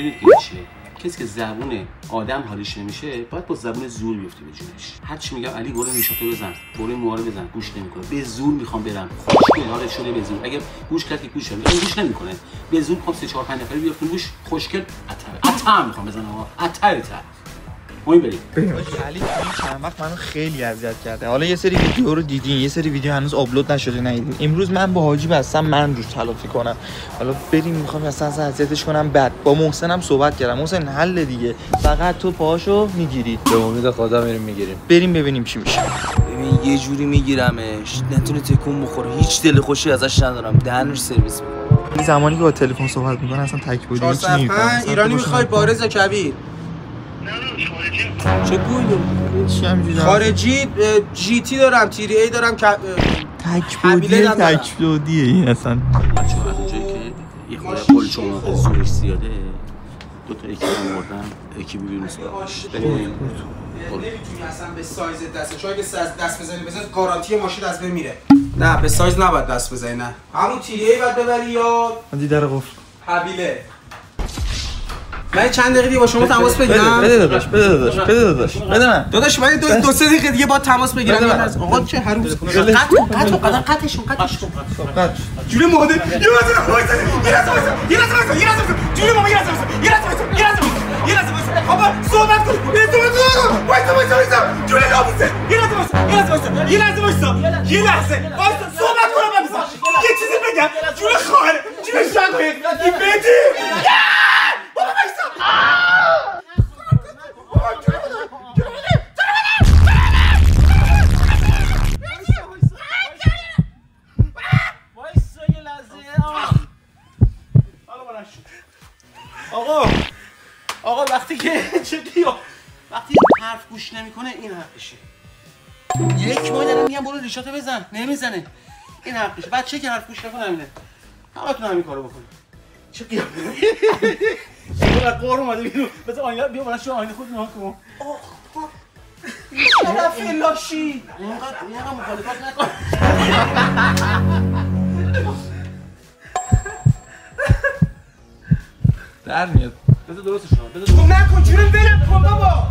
میدونید که چیه؟ کسی که زبون آدم حالیش نمیشه باید با زبون زور بیفته به جونش. هر چی میگم علی برو ریشاتو بزن، برو موها رو بزن، گوش نمیکنه. به زور میخوام برم. خوشگل حالت شده به زور. اگه گوش کرد که گوش میکنه، گوش نمیکنه. به زور خب 3 4 5 نفری بیافتن گوش خوشگل عطر میخوام بزنم آقا. عطر. ما بریم. علی این چند وقت منو خیلی اذیت کرده. حالا یه سری ویدیو رو دیدین، یه سری ویدیو هنوز آپلود نشده ندیدین. امروز من با حاجی بستم من روش تلافی کنم. حالا بریم میخوام اصلا اذیتش کنم. بعد با محسنم صحبت کردم. محسن حل دیگه. فقط تو پاهاشو میگیری. به امید خدا میگیریم. بریم ببینیم چی میشه. ببین یه جوری میگیرمش نتونه تکون بخوره. هیچ دل خوشی ازش ندارم. دهنش سرویس میکنه. این زمانی که با تلفن صحبت میکنه اصلا تک بودی هیچ نمیفهمم. ایرانی میخوای بارز کبیر؟ چه گویی داری؟ خارجی جی تی دارم، تیری ای دارم، تک بودیه این اصلا. بچه ها از اونجایی که یه خورده قول چون زورش زیاده 2 تا اکیب هم بردم. اکیبی بیرون سراغش بریم. نمیتونی اصلا به سایز دست شاید دست بزنی گارانتی ماشین از بین میره. نه به سایز نباید دست بزنی. نه همون تیری ای باید ببری یا دیدار قفل حبیله. من چند دقیقه دیگه با شما تماس بگیرم. بده داداش بده من داداش من 2-3 دقیقه دیگه با تماس بگیرم. آقا چه حروم قطعش جوری ماده یه لحظه بابا صحبت کن. جوری نابوسه. یه لحظه صحبت کنم. یه چیزی بگم. جوری خواهره جوری شنگه این بدی بابا بایستا. آقا وقتی که وقتی حرف گوش نمیکنه این حقشه. 1 ماه دارم میگم برو ریشاتو بزن نمیزنه. این حقشه. بچه که حرف گوش نکنه همینه. همتون همین کارو بکنید. چه قیافه اینقدر قهر اومده بیرون. بذار آینه بیا بالا شو آینه خود نگاه کن. طرف لاشی اینقدر مخالفت نکن. در میاد. بذار درستش کنم. خب نکن جونم برم کن بابا.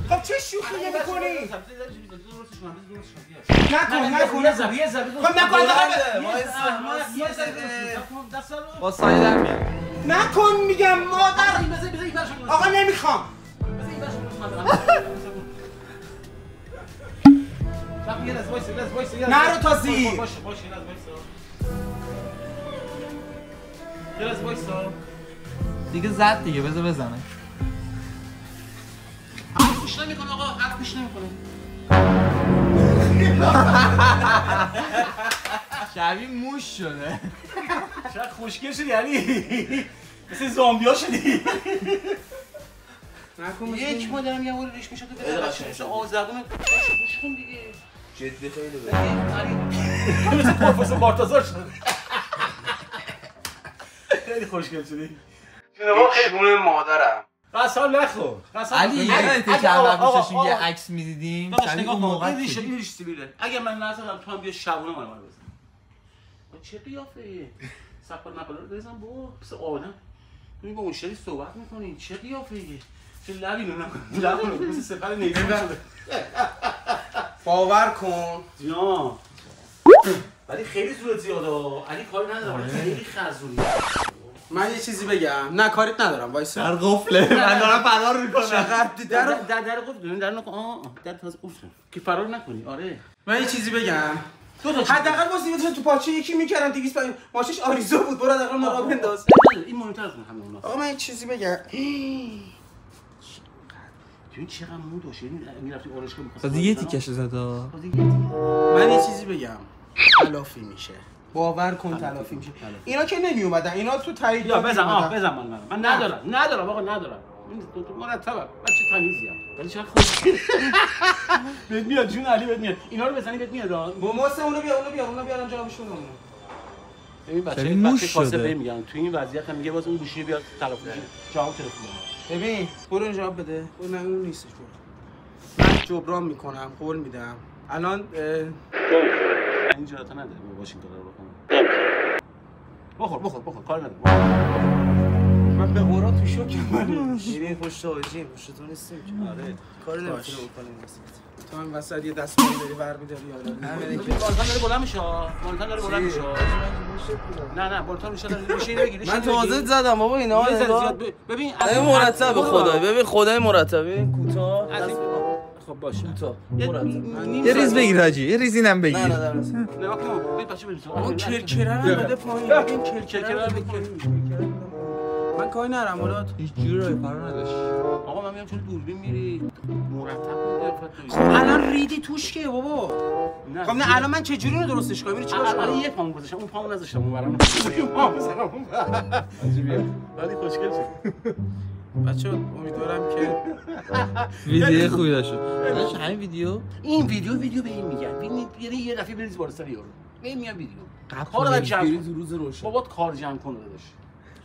خب چه شوخیه میکنی؟ نکن یه ذره خب نکن با سایه در میاد. نکن میگم مادر. آقا نمیخوام. نرو تا زیر. باشه یه لحظه وایسا. دیگه زد دیگه بذار بزنه. حرف گوش نمیکنه آقا. حرف گوش نمیکنه. شبیه موش شده. چقدر خوشگل شدی علی. مثل زامبیا شدی. نکن 1 ماه دارم یه بار ریش میشه تو بده. مثل آزغون گوش کن دیگه. جدی خیلی علی مثل پروفسور بارتازار شد. خیلی خوشگل شدی. خیلی مادرم. قسم نخور. علی یادته چند وقت پیشش یه عکس می‌دیدیم؟ داداش نگاه کن. این ریش سیبیله. اگه من نذارم تو هم بیا شبونه من بزن. چه قیافه‌ایه؟ سفر مقاله رو بزن با مثل آدم. تو با مشتری صحبت می‌کنی. چه قیافه‌ایه؟ چه لبی نکن. لب مثل سپر نیزه شده. باور کن. جان. ولی خیلی زورت زیاده. علی کاری نداره. خیلی خزونی. من یه چیزی بگم. نه کاریت ندارم وایسا. در قفله. من دارم فرار میکنم. چقدر در قفل در نکن. در تازه قفل. که فرار نکنی. آره. من یه چیزی بگم. دو تا حداقل واسه تو پاچه یکی میکردم 200 ماشش آریزو بود. برو حداقل ما بنداز. این مهمتر از همه اونا. آقا من یه چیزی بگم. تو چقدر مو داشت. میرفتی آرایشگاه می‌خواست. تازه یه تیکش زدا. من یه چیزی بگم. تلافی میشه. باور کن تلافی میشه. اینا که نمی اومدن. اینا تو تایید یا بزن من ندارم آقا ندارم. این تو مرتبه. بچه تمیزیم. ولی چقدر خوشگل. بهت میاد جون علی بهت میاد. اینا رو بزنی بهت میاد. موسه اونو بیارم جوابشون اون. ببین بچه کاسه بهم میگن تو این وضعیت هم میگه باز اون گوشی بیاد تلفن جواب تلفن. ببین برو جواب بده. اون نه اون نیستش. من جبران میکنم قول میدم. الان این جرأت نداره واشنگتن رو بکنه. بخور کار نداره. من به قرآن تو شوکه من. میرین پشت حاجی پشت تو نیستیم که. آره کاری نمیتونه بکنیم تو هم وسط یه دست داری برمی‌داری ببین بالتان داره بلند میشه. بالتان داره بلند میشه. نه بالتان میشه داره میشه بگیری. من تازه زدم بابا اینا. ببین این مرتب خدای ببین خدای مرتب ببین کوتاه. خب باشه. کوتاه. یه ریز بگیر حاجی، یه ریز اینم بگیر. نه نگاه کن. ببین بچه ببین. اون کرکره رو بده پایین. این کرکره رو بگیر. من کاری ندارم ولات. هیچ جوری راه کار نداشت. آقا من میگم چون دوربین میری مرتب میگه. خب الان ریدی توش که بابا. خب نه الان من چه جوری رو درستش کنم؟ میری چیکارش کنم؟ الان یه پامو گذاشتم اون پامو نذاشتم اون برام. پامو بزنم اون. عجیبه. ولی خوشگل شد. بچه‌ها امیدوارم که ویدیو خوبی داشت. همین ویدیو؟ این ویدیو به این میگن. یعنی یه دفعه بریز بالا سر یارو. این میگن ویدیو. کارو بعد جمع کن. روز روشن. بابا کار جمع کن داداش.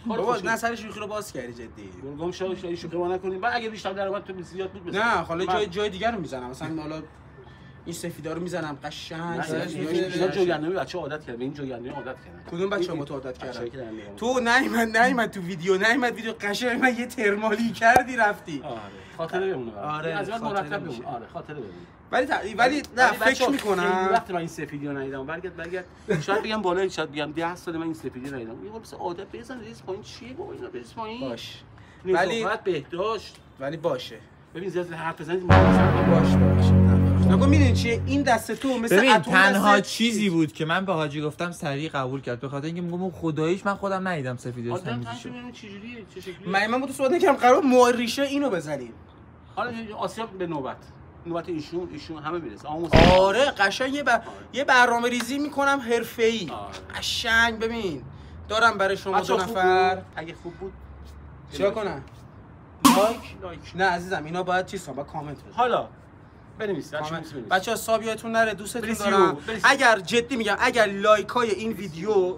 بابا نه سر شوخی رو باز کردی جدی. گم شوخی ما نکنیم. بعد اگه بیشتر درآمد تو زیاد بود بزن. نه حالا جای دیگر رو میزنم. مثلا حالا این سفیدا رو میزنم قشنگ. اینا جوگندمی بچه‌ها عادت کردن. این جوگندمی عادت کردن. کدوم بچه‌ها با تو عادت کردن؟ تو نیومد تو ویدیو ویدیو قشنگ من یه ترمالی کردی رفتی. آره خاطره بمونه. آره از من مرتب بمونه. آره خاطره بمونه. ولی نه فکر میکنم وقتی من این سفیدی رو ندیدم برگرد شاید بگم بالا شاید بگم 10 سال من این سفیدی رو ندیدم. یه مثلا عادت بزن ریس پایین چیه بابا اینا ریس پایین باش. ولی بهداشت ولی باشه. ببین زیاد حرف بزنید باشه. نگو میدونی چیه این دست تو مثل ببین اتم تنها چیزی بود که من به حاجی گفتم سریع قبول کرد به خاطر اینکه میگم خداییش من خودم ندیدم سفیدش تنشون چجوریه چه شکلیه من با تو صحبت نکردم قرار ریشه اینو بزنیم. حالا آسیا به نوبت ایشون همه میرسه. آره قشنگ یه برنامه ریزی میکنم حرفه‌ای. قشنگ ببین دارم برای شما دو نفر اگه خوب بود چیکار کنم؟ لایک نه عزیزم اینا باید چیز کنم با کامنت بزنم. حالا بنویسید بچه‌ها سابیاتون نره دوستتون دارم. اگر جدی میگم اگر لایکای این ویدیو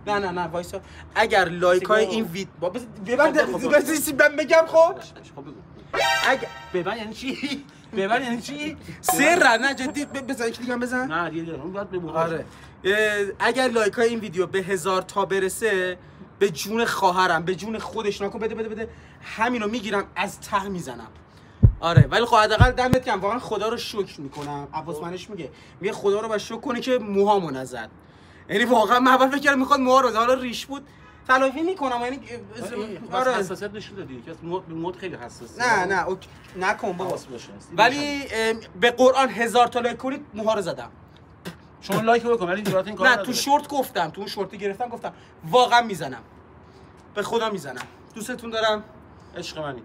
نه وایسا اگر لایکای این ویدیو ببند بگم خب اگر ببند یعنی چی سر نه جدی بزن یکی دیگه بزن نه دیگه اون باید بمونه. آره اگر لایکای این ویدیو به 1000 تا برسه به جون خواهرم به جون خودش نکن بده همینو میگیرم از ته میزنم. آره ولی خب حداقل دمت گرم واقعا خدا رو شکر میکنم. عباس منش میگه خدا رو باید شکر کنی که موهامو نزد. یعنی واقعا من اول فکر کردم میخواد موها رو حالا ریش بود تلافی میکنم. یعنی آره حساسیت نشون دادی که مود خیلی حساسه. نه نکن بابا ولی به قرآن 1000 تا لایک کنید موها رو زدم. شما لایک بکن ولی جرات این کارو نه تو شورت گفتم تو اون شورتی گرفتم گفتم واقعا میزنم به خدا میزنم. دوستتون دارم. عشق منی.